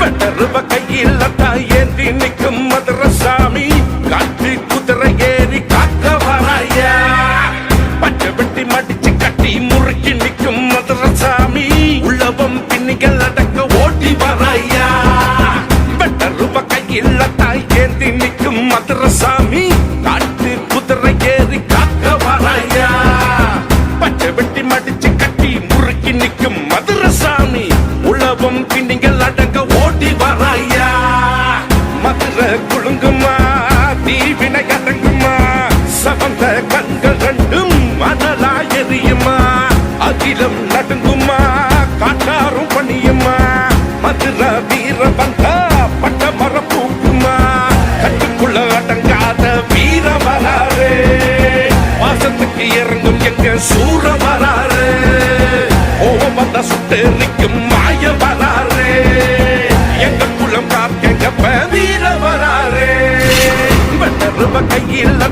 வெட்டருவ கையில் ஏந்தி நிற்கும் மதுரசாமி காற்று குதிரை ஏறி காக்க வராயா பச்சை வெட்டி மடிச்சு கட்டி முறுக்கி நிற்கும் மதுரசாமி உள்ளவம் பின்னிகள் அடக்க ஓட்டி வராயா வெட்டருவ கையில் ஏந்தி நிற்கும் மதுரசாமி காற்று குதிரை ஏறி காக்க வராயா பச்சை வெட்டி மடிச்சு கட்டி முறுக்கி நிற்கும் மதுரசாமி உழவும் பின்னிகள் அடங்க ஓடி வராயா மதுரை குழுங்குமா தீவினை அடங்குமா சவந்த கண்கள் ரெண்டும் மணலா எரியுமா அகிலம் நடுங்குமா காட்டாரும் பணியுமா மதுரை வீர வந்தா பட்ட மர பூக்குமா கட்டுக்குள்ள அடங்காத வீர வராரு வாசத்துக்கு இறங்கும் எங்க சூர வராரு கோபம் வந்த சுட்டு நிற்கும் மாய வராரு எங்க குளம் காக்க வீர வராரு வெட்டருவ கையில்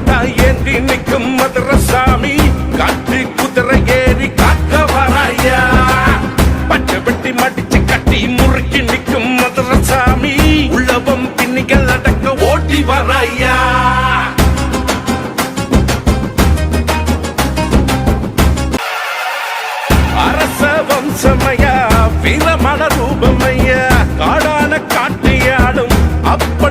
ஏந்தி நிற்கும் மதுரசாமி காற்று குதிரை ஏறி காக்க வராயா பச்சை வெட்டி மடிச்சு கட்டி முறுக்கி நிற்கும் மதுரசாமி உள்ளவம் பின்னிகள் அடக்க ஓட்டி வராயா அரச வம்சமையா வீரமான ரூபமையா காடான காட்டியாடும் அப்பன்